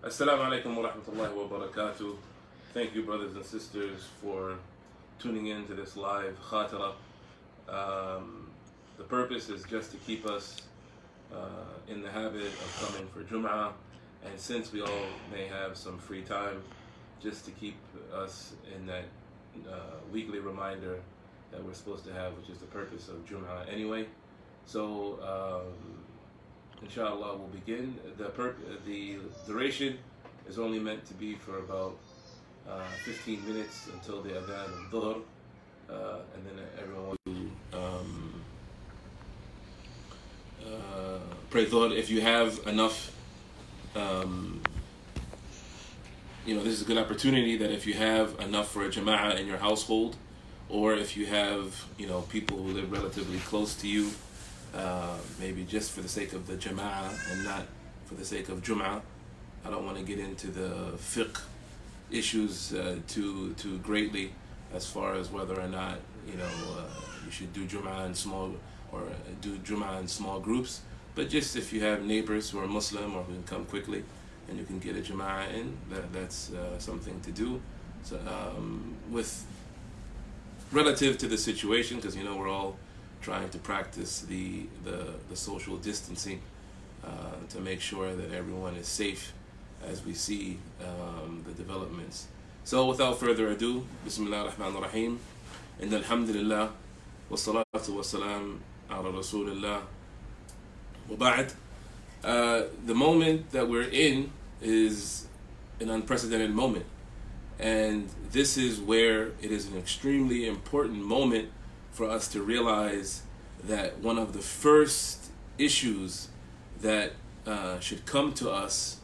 Assalamu alaikum wa rahmatullahi wa barakatuh. Thank you, brothers and sisters, for tuning in to this live khatira. The purpose is just to keep us in the habit of coming for Jum'ah, and since we all may have some free time, just to keep us in that weekly reminder that we're supposed to have, which is the purpose of Jum'ah anyway. So, inshallah, we'll begin. The duration is only meant to be for about 15 minutes until the adhan of dhuhr, and then everyone will pray dhuhr. If you have enough, this is a good opportunity that if you have enough for a jama'ah in your household, or if you have, people who live relatively close to you, maybe just for the sake of the jama'ah and not for the sake of Jum'ah. I don't want to get into the fiqh issues too greatly as far as whether or not you should do Jum'ah in small or do Jum'ah in small groups. But just if you have neighbors who are Muslim or who can come quickly and you can get a Jama'ah in, that's something to do. So with relative to the situation, because we're all trying to practice the social distancing to make sure that everyone is safe as we see the developments. So without further ado, Bismillah ar-Rahman ar-Rahim, and alhamdulillah, wa salatu wa salam ala Rasulillah, wa ba'd. The moment that we're in is an unprecedented moment, and this is where it is an extremely important moment for us to realize that one of the first issues that should come to us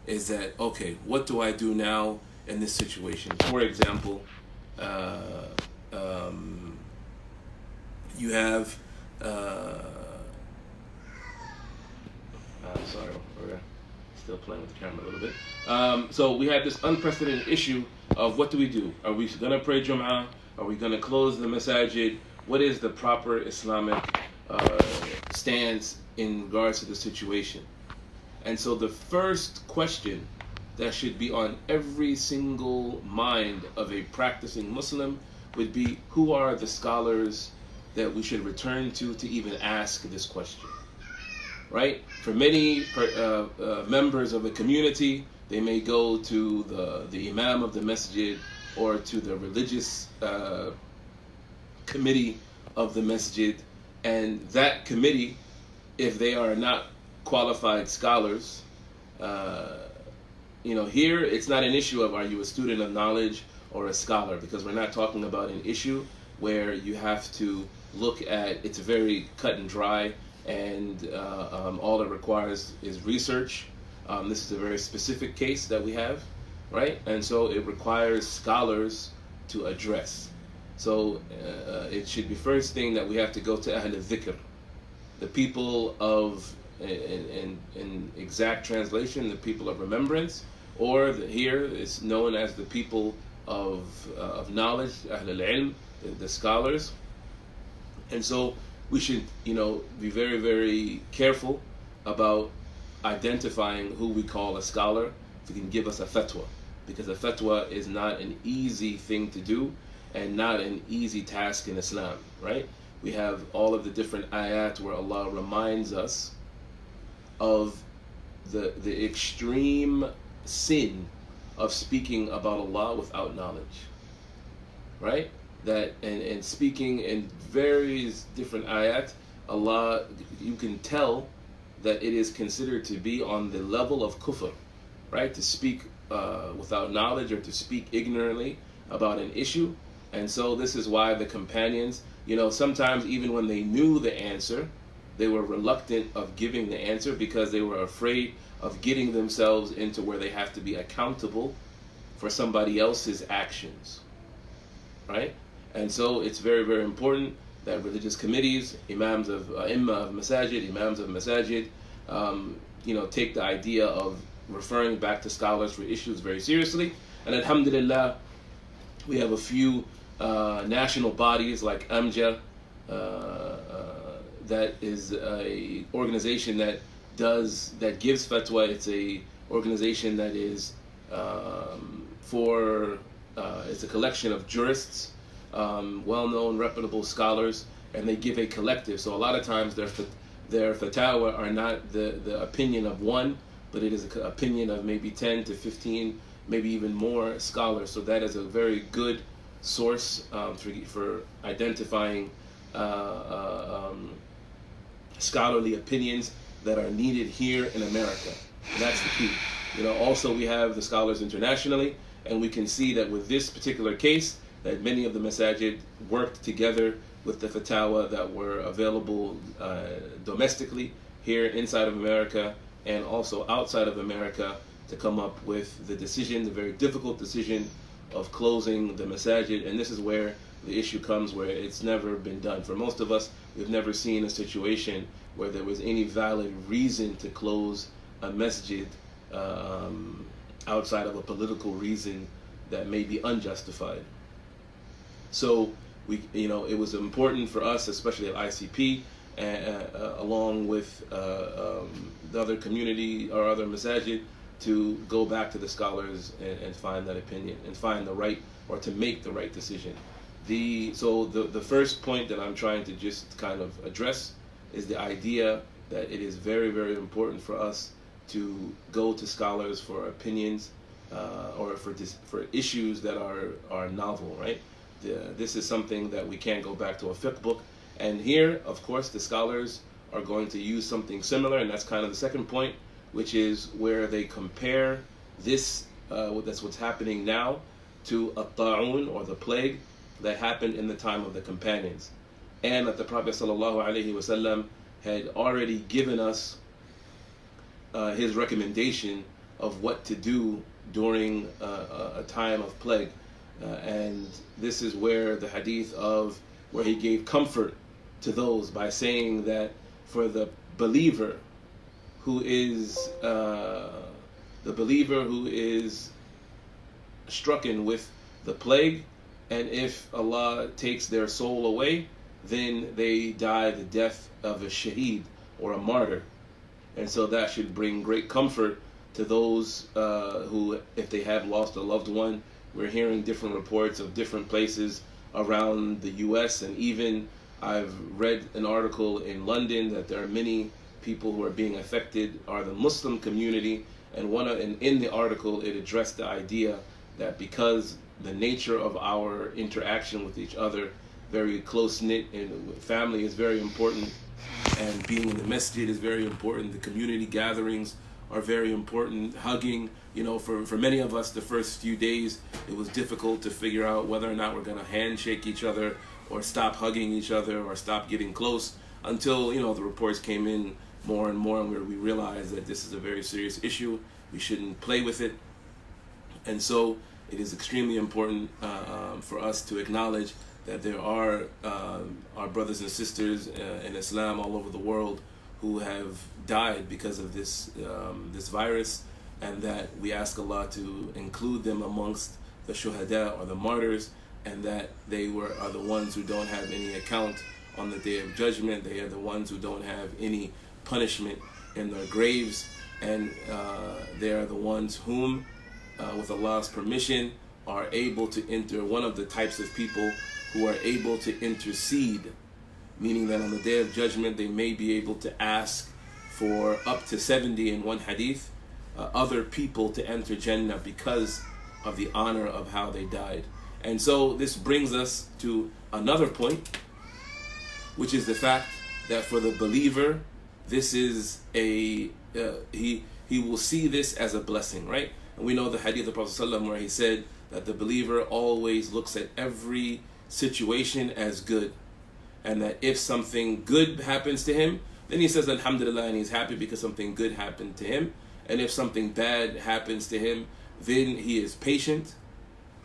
is that, okay, what do I do now in this situation? For example, you have sorry, we're still playing with the camera a little bit. So we have this unprecedented issue of what do we do? Are we going to pray Jum'ah? Are we going to close the masajid? What is the proper Islamic stance in regards to the situation? And so the first question that should be on every single mind of a practicing Muslim would be, who are the scholars that we should return to even ask this question? Right? For many members of the community, they may go to the imam of the masjid or to the religious committee of the masjid, and that committee, if they are not qualified scholars, here it's not an issue of are you a student of knowledge or a scholar, because we're not talking about an issue where you have to look at, it's very cut and dry, and all it requires is research. This is a very specific case that we have, right? And so it requires scholars to address. So it should be first thing that we have to go to Ahl al-Dhikr, the people of, in exact translation, the people of remembrance, or here it's known as the people of knowledge, Ahl al-Ilm, the scholars. And so we should, be very, very careful about identifying who we call a scholar who can give us a fatwa, because a fatwa is not an easy thing to do and not an easy task in Islam, right? We have all of the different ayat where Allah reminds us of the extreme sin of speaking about Allah without knowledge, right? That and speaking in various different ayat, Allah, you can tell that it is considered to be on the level of kufr, right? To speak without knowledge or to speak ignorantly about an issue. And so this is why the companions, sometimes even when they knew the answer, they were reluctant of giving the answer because they were afraid of getting themselves into where they have to be accountable for somebody else's actions, right? And so it's very, very important that religious committees, imams of imma of masajid, imams of masajid, take the idea of referring back to scholars for issues very seriously. And alhamdulillah, we have a few national bodies like AMJA, that is a organization that gives fatwa. It's a organization that is for it's a collection of jurists, well-known, reputable scholars, and they give a collective. So a lot of times their fatwa are not the opinion of one, but it is an opinion of maybe 10 to 15, maybe even more scholars. So that is a very good source for identifying scholarly opinions that are needed here in America. And that's the key. Also we have the scholars internationally, and we can see that with this particular case, that many of the masajid worked together with the fatwa that were available domestically here inside of America and also outside of America to come up with the decision, the very difficult decision of closing the masajid. And this is where the issue comes, where it's never been done. For most of us, we've never seen a situation where there was any valid reason to close a masjid outside of a political reason that may be unjustified. So it was important for us, especially at ICP, along with the other community or other masajid, to go back to the scholars and find that opinion and find the right, or to make the right decision. So the first point that I'm trying to just kind of address is the idea that it is very, very important for us to go to scholars for opinions or for issues that are novel, right? This is something that we can't go back to a fiqh book. And here, of course, the scholars are going to use something similar, and that's kind of the second point, which is where they compare this, that's what's happening now, to a ta'un, or the plague that happened in the time of the companions. And that the Prophet ﷺ had already given us his recommendation of what to do during a time of plague. And this is where the hadith of where he gave comfort to those by saying that for the believer who is stricken with the plague, and if Allah takes their soul away, then they die the death of a shaheed, or a martyr. And so that should bring great comfort to those who, if they have lost a loved one. We're hearing different reports of different places around the US, and even I've read an article in London that there are many people who are being affected are the Muslim community, and in the article it addressed the idea that because the nature of our interaction with each other, very close-knit, and family is very important, and being in the masjid is very important, the community gatherings are very important, hugging, for many of us the first few days it was difficult to figure out whether or not we're going to handshake each other or stop hugging each other or stop getting close, until the reports came in more and more, and where we realized that this is a very serious issue, we shouldn't play with it. And so it is extremely important for us to acknowledge that there are our brothers and sisters in Islam all over the world who have died because of this virus, and that we ask Allah to include them amongst the shuhada, or the martyrs, and that they are the ones who don't have any account on the Day of Judgment. They are the ones who don't have any punishment in their graves, and they are the ones whom, with Allah's permission, are able to enter, one of the types of people who are able to intercede, meaning that on the Day of Judgment they may be able to ask for up to 70 in one hadith other people to enter Jannah because of the honor of how they died. And so this brings us to another point, which is the fact that for the believer, this is he will see this as a blessing, right? And we know the hadith of Prophet ﷺ where he said that the believer always looks at every situation as good, and that if something good happens to him, then he says alhamdulillah, and he's happy because something good happened to him. And if something bad happens to him, then he is patient,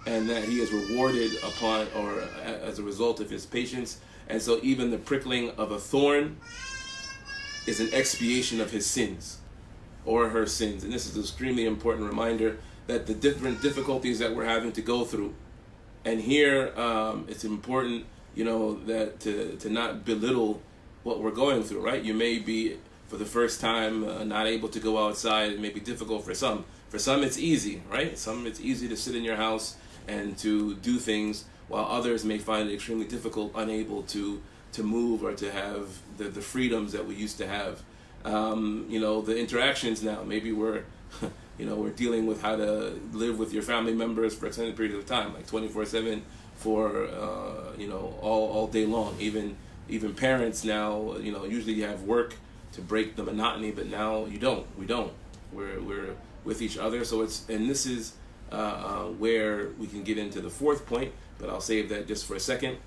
and that he is rewarded upon, or as a result of his patience. And so even the prickling of a thorn is an expiation of his sins, or her sins. And this is an extremely important reminder that the different difficulties that we're having to go through, and here it's important, that to not belittle what we're going through, right? You may be for the first time, not able to go outside. It may be difficult for some. For some, it's easy, right? Some, it's easy to sit in your house and to do things, while others may find it extremely difficult, unable to move or to have the freedoms that we used to have. The interactions now, maybe we're we're dealing with how to live with your family members for extended periods of time, like 24/7 for all day long. Even parents now, usually you have work to break the monotony, but now you don't. We don't. We're with each other. So this is where we can get into the fourth point, but I'll save that just for a second.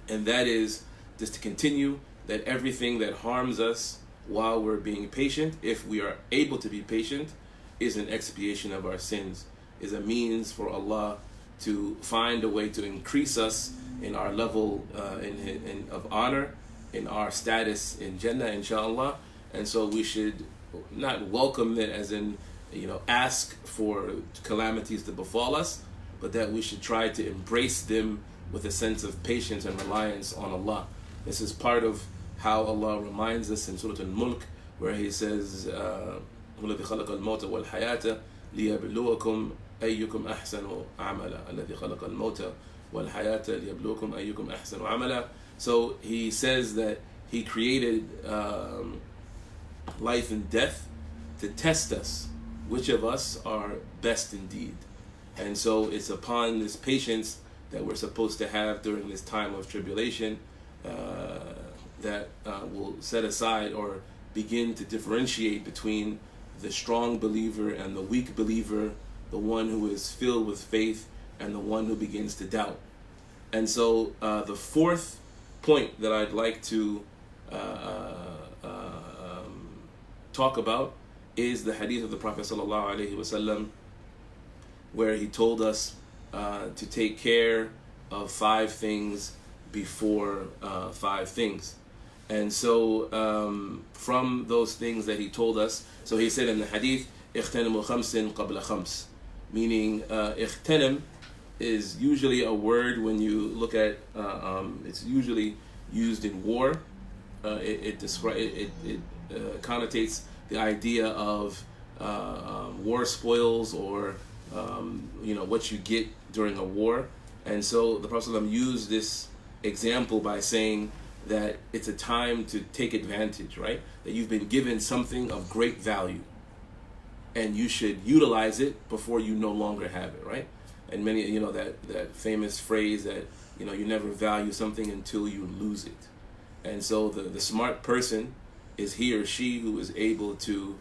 And that is just to continue that everything that harms us while we're being patient, if we are able to be patient, is an expiation of our sins, is a means for Allah to find a way to increase us in our level of honor, in our status in Jannah, inshallah. And so we should not welcome it as in, ask for calamities to befall us, but that we should try to embrace them with a sense of patience and reliance on Allah. This is part of how Allah reminds us in Surah Al-Mulk, where He says, الذي خلق الموت والحياة ليبلوكم أيكم أحسن عملا الذي خلق الموت والحياة ليبلوكم أيكم أحسن عملا. So He says that He created life and death to test us, which of us are best indeed. And so it's upon this patience that we're supposed to have during this time of tribulation that will set aside or begin to differentiate between the strong believer and the weak believer, the one who is filled with faith and the one who begins to doubt. And so the fourth point that I'd like to talk about is the hadith of the Prophet ﷺ, where he told us to take care of 5 things before 5 things. And so from those things that he told us, so he said in the hadith, اغتنموا خمس قبل خمس, meaning اغتنم is usually a word when you look at it's usually used in war. It connotates the idea of war spoils or what you get during a war. And so the Prophet ﷺ used this example by saying that it's a time to take advantage, right? That you've been given something of great value and you should utilize it before you no longer have it, right? And many, that famous phrase that, you never value something until you lose it. And so the smart person is he or she who is able to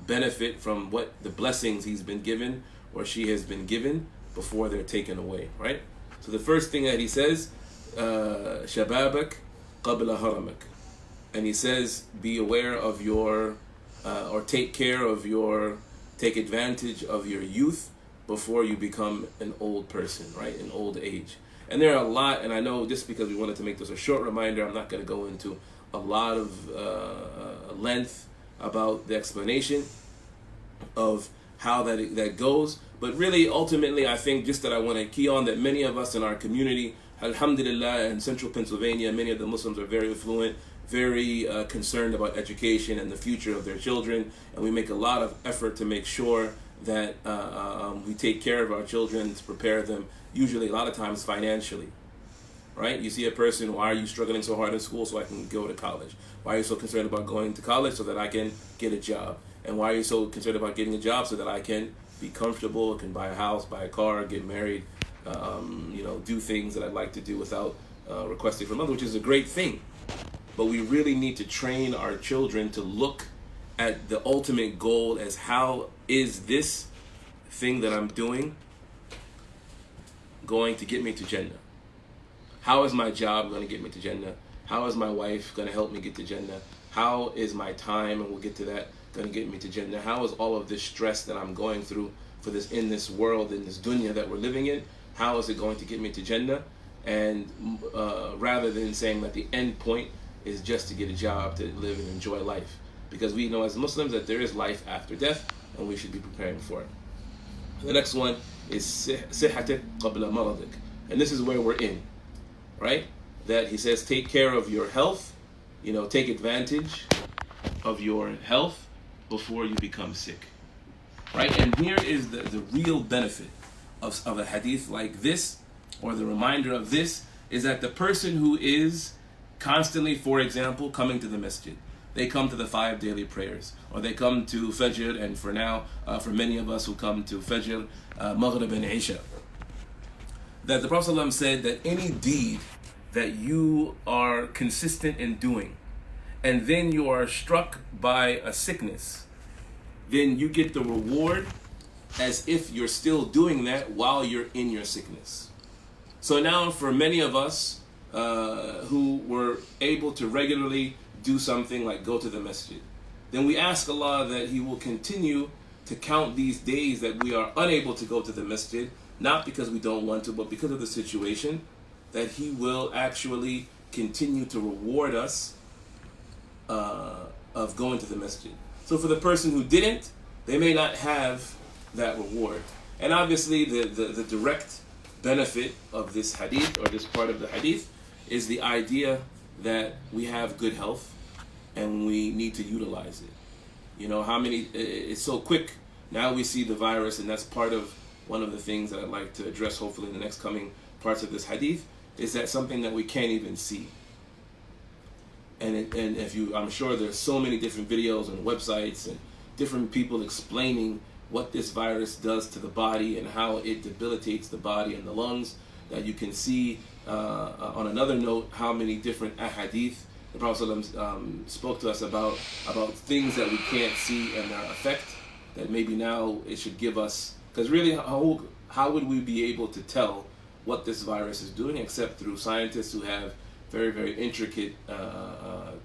benefit from what the blessings he's been given or she has been given before they're taken away, right? So the first thing that he says, shababak qabla haramak, and he says, be aware of your or take advantage of your youth before you become an old person, right? An old age. And there are a lot, and I know just because we wanted to make this a short reminder, I'm not going to go into a lot of length about the explanation of how that goes. But really, ultimately, I think just that I want to key on that many of us in our community, alhamdulillah, in central Pennsylvania, many of the Muslims are very affluent, very concerned about education and the future of their children. And we make a lot of effort to make sure that we take care of our children, to prepare them, usually a lot of times financially. Right? You see a person, why are you struggling so hard in school so I can go to college? Why are you so concerned about going to college so that I can get a job? And why are you so concerned about getting a job so that I can be comfortable, can buy a house, buy a car, get married, do things that I'd like to do without requesting from others, which is a great thing. But we really need to train our children to look at the ultimate goal as, how is this thing that I'm doing going to get me to Jannah? How is my job going to get me to Jannah? How is my wife going to help me get to Jannah? How is my time, and we'll get to that, going to get me to Jannah? How is all of this stress that I'm going through for this in this world, in this dunya that we're living in, how is it going to get me to Jannah? And rather than saying that the end point is just to get a job, to live and enjoy life. Because we know as Muslims that there is life after death, and we should be preparing for it. The next one is صحتك قبل مرضك. And this is where we're in. Right? That he says, take care of your health, take advantage of your health before you become sick. Right? And here is the real benefit of a hadith like this, or the reminder of this, is that the person who is constantly, for example, coming to the masjid, they come to the 5 daily prayers, or they come to Fajr, and for now, for many of us who come to Fajr, Maghrib and Isha, that the Prophet ﷺ said that any deed that you are consistent in doing, and then you are struck by a sickness, then you get the reward as if you're still doing that while you're in your sickness. So now for many of us who were able to regularly do something like go to the masjid, then we ask Allah that He will continue to count these days that we are unable to go to the masjid, not because we don't want to, but because of the situation, that He will actually continue to reward us of going to the masjid. So for the person who didn't, they may not have that reward. And obviously the direct benefit of this hadith, or this part of the hadith, is the idea that we have good health and we need to utilize it. You know, it's so quick. Now we see the virus, and that's part of one of the things that I'd like to address hopefully in the next coming parts of this hadith, is that something that we can't even see. And I'm sure there's so many different videos and websites and different people explaining what this virus does to the body and how it debilitates the body and the lungs, that you can see on another note how many different ahadith the Prophet spoke to us about things that we can't see and their effect, that maybe now it should give us, because really how would we be able to tell what this virus is doing except through scientists who have very, very intricate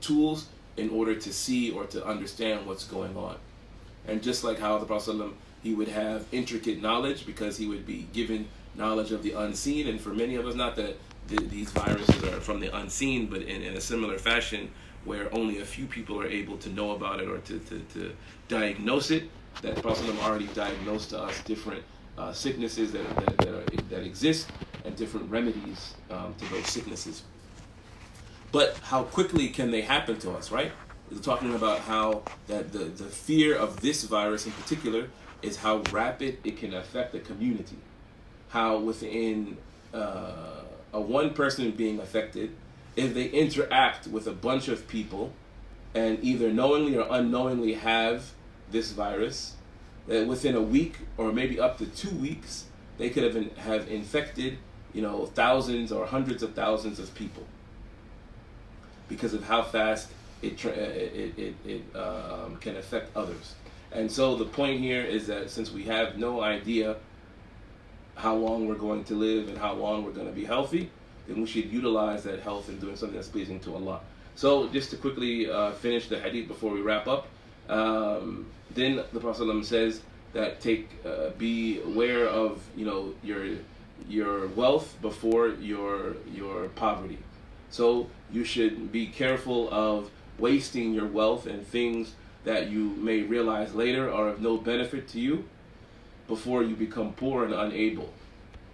tools in order to see or to understand what's going on. And just like how the Prophet ﷺ, he would have intricate knowledge because he would be given knowledge of the unseen, and for many of us, not that these viruses are from the unseen, but in a similar fashion where only a few people are able to know about it or to diagnose it, that the Prophet ﷺ already diagnosed to us different sicknesses that exist and different remedies to those sicknesses. But how quickly can they happen to us, right? We're talking about how that the fear of this virus in particular is how rapid it can affect the community. How within a one person being affected, if they interact with a bunch of people and either knowingly or unknowingly have this virus, that within a week or maybe up to 2 weeks, they could have infected, thousands or hundreds of thousands of people, because of how fast it can affect others. And so the point here is that since we have no idea how long we're going to live and how long we're going to be healthy, then we should utilize that health in doing something that's pleasing to Allah. So just to quickly finish the hadith before we wrap up, then the Prophet ﷺ says that be aware of your wealth before your poverty. So you should be careful of wasting your wealth in things that you may realize later are of no benefit to you before you become poor and unable,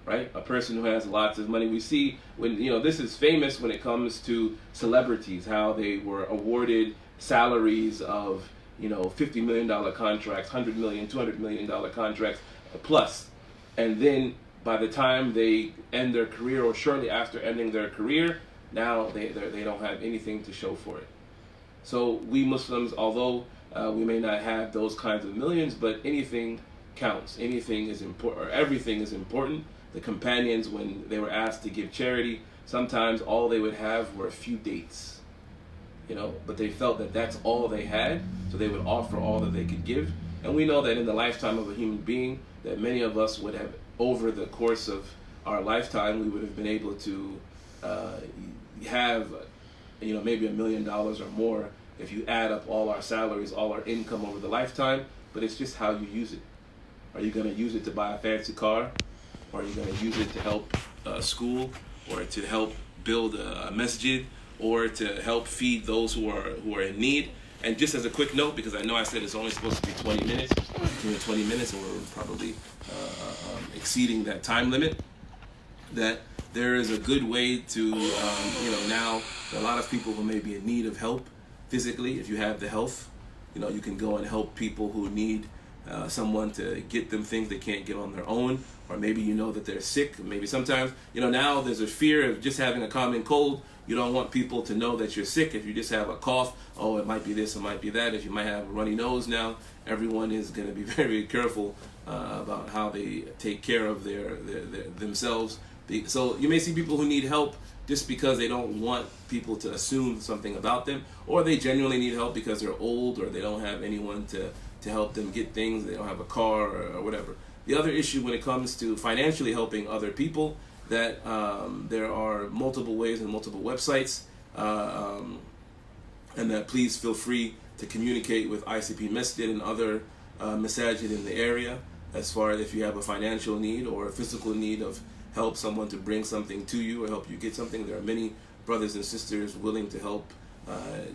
right? A person who has lots of money, we see when, this is famous when it comes to celebrities, how they were awarded salaries of, $50 million contracts, $100 million, $200 million contracts plus. And then by the time they end their career or shortly after ending their career, now they don't have anything to show for it. So we Muslims, although we may not have those kinds of millions, but anything counts. Anything is important, or everything is important. The companions, when they were asked to give charity, sometimes all they would have were a few dates, but they felt that that's all they had, so they would offer all that they could give. And we know that in the lifetime of a human being, that many of us would have, over the course of our lifetime, we would have been able to have maybe $1 million or more if you add up all our salaries, all our income over the lifetime. But it's just how you use it. Are you going to use it to buy a fancy car, or are you going to use it to help school, or to help build a masjid, or to help feed those who are in need? And just as a quick note, because I know I said it's only supposed to be 20 minutes, and we're probably exceeding that time limit, that there is a good way to, now a lot of people who may be in need of help, physically, if you have the health, you can go and help people who need someone to get them things they can't get on their own, or maybe that they're sick. Maybe sometimes, now there's a fear of just having a common cold. You don't want people to know that you're sick. If you just have a cough, oh, it might be this, it might be that. If you might have a runny nose now, everyone is going to be very careful about how they take care of their themselves. So you may see people who need help just because they don't want people to assume something about them, or they genuinely need help because they're old, or they don't have anyone to help them get things. They don't have a car or whatever. The other issue when it comes to financially helping other people, that there are multiple ways and multiple websites, and that please feel free to communicate with ICP Masjid and other masajid in the area as far as if you have a financial need or a physical need of help someone to bring something to you or help you get something. There are many brothers and sisters willing to help,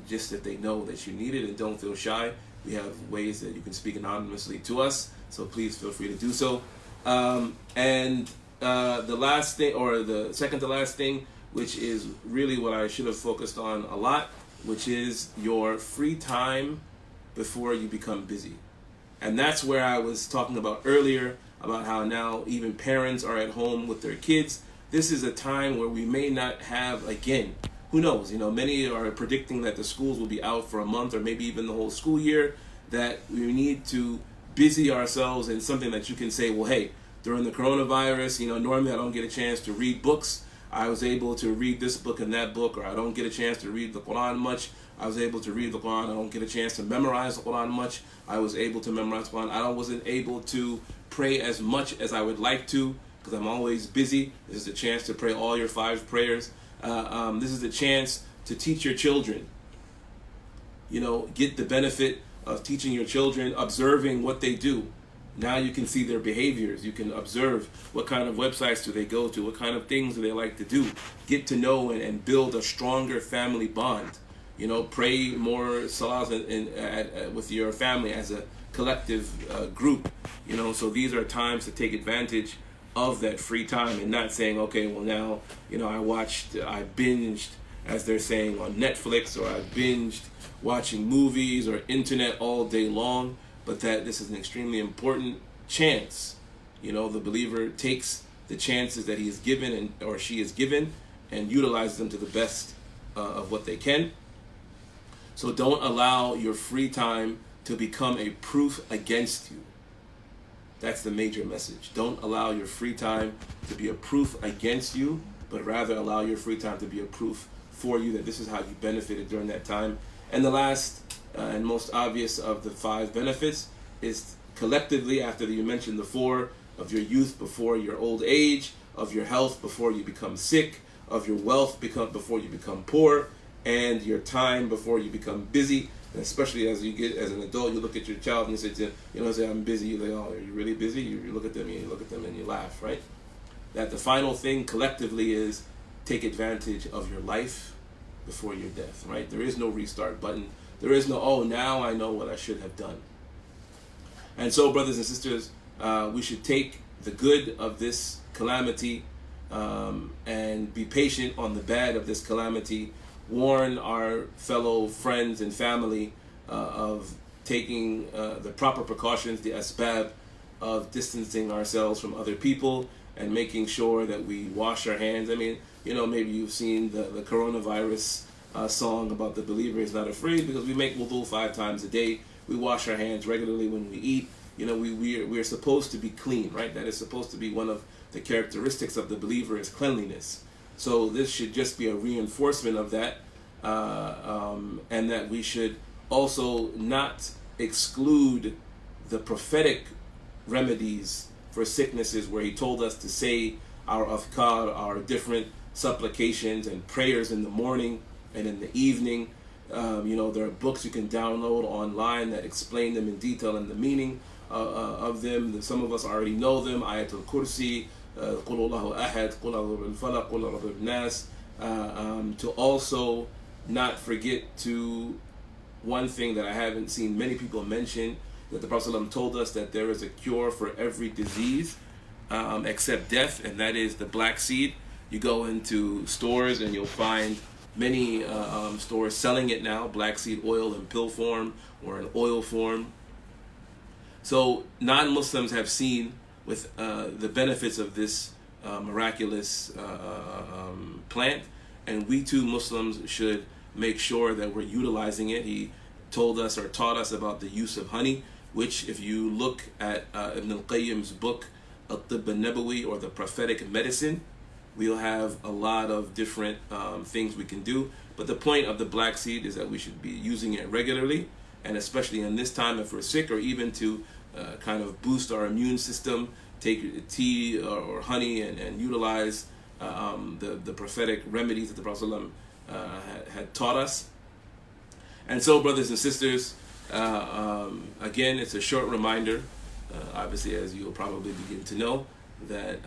just if they know that you need it, and don't feel shy. We have ways that you can speak anonymously to us, so please feel free to do so. And the last thing, or the second to last thing, which is really what I should have focused on a lot, which is your free time before you become busy. And that's where I was talking about earlier, about how now even parents are at home with their kids. This is a time where we may not have, again, who knows, many are predicting that the schools will be out for a month or maybe even the whole school year, that we need to busy ourselves in something that you can say, well, hey, during the coronavirus, normally I don't get a chance to read books. I was able to read this book and that book, or I don't get a chance to read the Quran much. I was able to read the Quran. I don't get a chance to memorize the Quran much. I was able to memorize the Quran. I wasn't able to pray as much as I would like to because I'm always busy. This is a chance to pray all your 5 prayers. This is a chance to teach your children. Get the benefit of teaching your children, observing what they do. Now you can see their behaviors. You can observe what kind of websites do they go to, what kind of things do they like to do. Get to know and build a stronger family bond. Pray more salahs with your family as a collective group. So these are times to take advantage of that free time and not saying, okay, well now, I binged, as they're saying, on Netflix, or I binged watching movies or internet all day long. But that this is an extremely important chance. The believer takes the chances that he is given or she is given and utilizes them to the best of what they can. So don't allow your free time to become a proof against you. That's the major message. Don't allow your free time to be a proof against you, but rather allow your free time to be a proof for you that this is how you benefited during that time. And the last and most obvious of the 5 benefits is collectively, after you mentioned the 4, of your youth before your old age, of your health before you become sick, of your wealth before you become poor, and your time before you become busy. And especially as you get as an adult, you look at your child and you say, I'm busy. You're like, oh, are you really busy? You look at them and you laugh, right? That the final thing collectively is take advantage of your life before your death, right? There is no restart button. There is no, oh, now I know what I should have done. And so, brothers and sisters, we should take the good of this calamity and be patient on the bad of this calamity. Warn our fellow friends and family of taking the proper precautions, the asbab of distancing ourselves from other people and making sure that we wash our hands. I mean, maybe you've seen the coronavirus song about the believer is not afraid, because we make wudu 5 times a day. We wash our hands regularly when we eat. We're supposed to be clean, right? That is supposed to be one of the characteristics of the believer, is cleanliness. So this should just be a reinforcement of that, and that we should also not exclude the prophetic remedies for sicknesses, where he told us to say our afkar, our different supplications and prayers in the morning and in the evening. There are books you can download online that explain them in detail and the meaning of them. Some of us already know them. Ayatul Kursi, Qul Allahu Ahad, Qul A'udhu bil Falaq, Qul A'udhu bin Nas. To also not forget to one thing that I haven't seen many people mention, that the Prophet ﷺ told us that there is a cure for every disease except death, and that is the black seed. You go into stores and you'll find many stores selling it now, black seed oil in pill form or in oil form. So non-Muslims have seen with the benefits of this miraculous plant, and we too Muslims should make sure that we're utilizing it. He told us or taught us about the use of honey, which if you look at Ibn al-Qayyim's book At-Tibb al-Nabawi, or the prophetic medicine, we'll have a lot of different things we can do. But the point of the black seed is that we should be using it regularly, and especially in this time if we're sick, or even to kind of boost our immune system, take tea or honey and utilize the prophetic remedies that the Prophet had taught us. And so, brothers and sisters, again, it's a short reminder, obviously, as you'll probably begin to know, that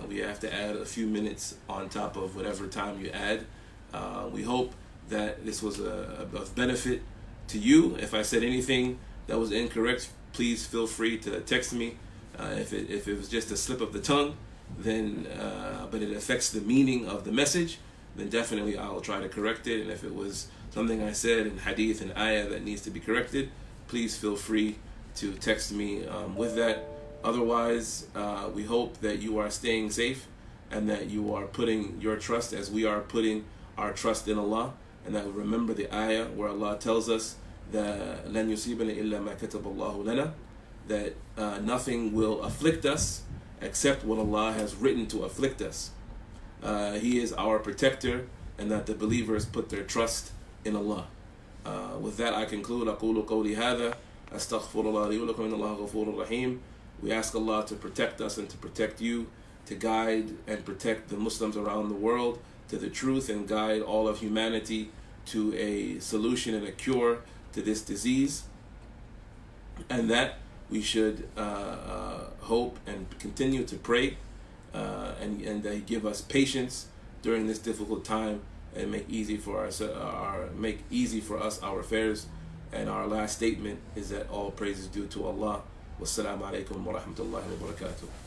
we have to add a few minutes on top of whatever time you add. We hope that this was of benefit to you. If I said anything that was incorrect, please feel free to text me. If it was just a slip of the tongue, then but it affects the meaning of the message, then definitely I'll try to correct it. And if it was something I said in hadith and ayah that needs to be corrected, please feel free to text me with that. Otherwise, we hope that you are staying safe and that you are putting your trust, as we are putting our trust in Allah, and that we remember the ayah where Allah tells us that لَن يُصِيبَنَا إِلَّا مَا كَتَبَ اللَّهُ لَنَا, that nothing will afflict us except what Allah has written to afflict us. He is our protector, and that the believers put their trust in Allah. With that, I conclude. أقول قولي هذا أستغفر الله لي ولكم إن الله غفور رحيم. We ask Allah to protect us and to protect you, to guide and protect the Muslims around the world to the truth, and guide all of humanity to a solution and a cure to this disease. And that we should hope and continue to pray, and that He give us patience during this difficult time, and make easy for us our affairs. And our last statement is that all praise is due to Allah. Wassalamu alaikum wa rahmatullahi wa barakatuh.